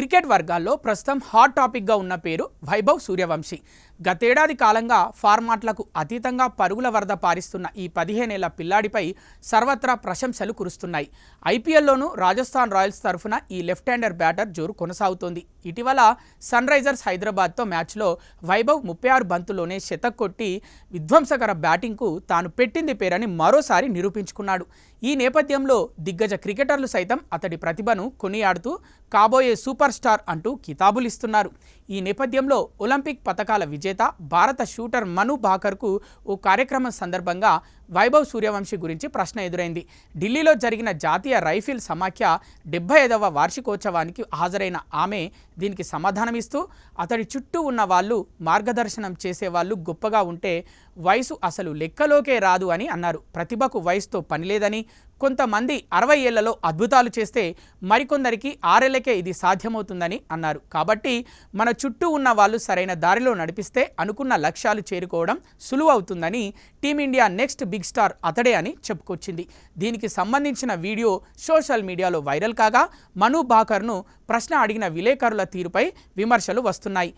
Cricket వర్గాల్లో ప్రస్తుతం hot టాపిక్గా ఉన్న పేరు వైభవ్ సూర్యవంశీ. గతేడాది కాలంగా ఫార్మాట్లకు అతీతంగా పరుగుల వరద పారిస్తున్న ఈ 15 ఏళ్ల పిల్లాడిపై సర్వత్రా ప్రశంసలు కురుస్తున్నాయి. ఐపీఎల్లోనూ రాజస్థాన్ రాయల్స్ తరఫున ఈ లెఫ్ట్ హ్యాండర్ బ్యాటర్ జోరు కొనసాగుతోంది. ఇటీవల సన్ రైజర్స్ హైదరాబాద్తో మ్యాచ్లో వైభవ్ 36 బంతుల్లోనే శతక్ కొట్టి విధ్వంసకర బ్యాటింగ్కు తాను పెట్టింది పేరని మరోసారి నిరూపించుకున్నాడు. ఈ నేపథ్యంలో దిగ్గజ క్రికెటర్లు సైతం అతడి ప్రతిభను కొనియాడుతూ కాబోయే సూపర్ స్టార్ అంటూ కితాబులిస్తున్నారు. ఈ నేపథ్యంలో ఒలింపిక్ పతకాల విజేత భారత షూటర్ మను భాకర్కు ఓ కార్యక్రమం సందర్భంగా వైభవ్ సూర్యవంశీ గురించి ప్రశ్న ఎదురైంది. ఢిల్లీలో జరిగిన జాతీయ రైఫిల్ సమాఖ్య 75వ వార్షికోత్సవానికి హాజరైన ఆమె దీనికి సమాధానమిస్తూ అతడి చుట్టూ ఉన్న వాళ్ళు మార్గదర్శనం చేసేవాళ్ళు గొప్పగా ఉంటే వయసు అసలు లెక్కలోకే రాదు అని అన్నారు. ప్రతిభకు వయసుతో పనిలేదని, కొంతమంది 60 ఏళ్లలో అద్భుతాలు చేస్తే మరికొందరికి 6 ఏళ్లకే ఇది సాధ్యమవుతుందని అన్నారు. కాబట్టి మన చుట్టూ ఉన్న వాళ్ళు సరైన దారిలో నడిపిస్తే అనుకున్న లక్ష్యాలు చేరుకోవడం సులువు అవుతుందని టీమిండియా నెక్స్ట్ బిగ్ స్టార్ అతడే అని చెప్పుకొచ్చింది. దీనికి సంబంధించిన వీడియో సోషల్ మీడియాలో వైరల్ కాగా మను భాకర్ను ప్రశ్న అడిగిన విలేకరుల తీరుపై విమర్శలు వస్తున్నాయి.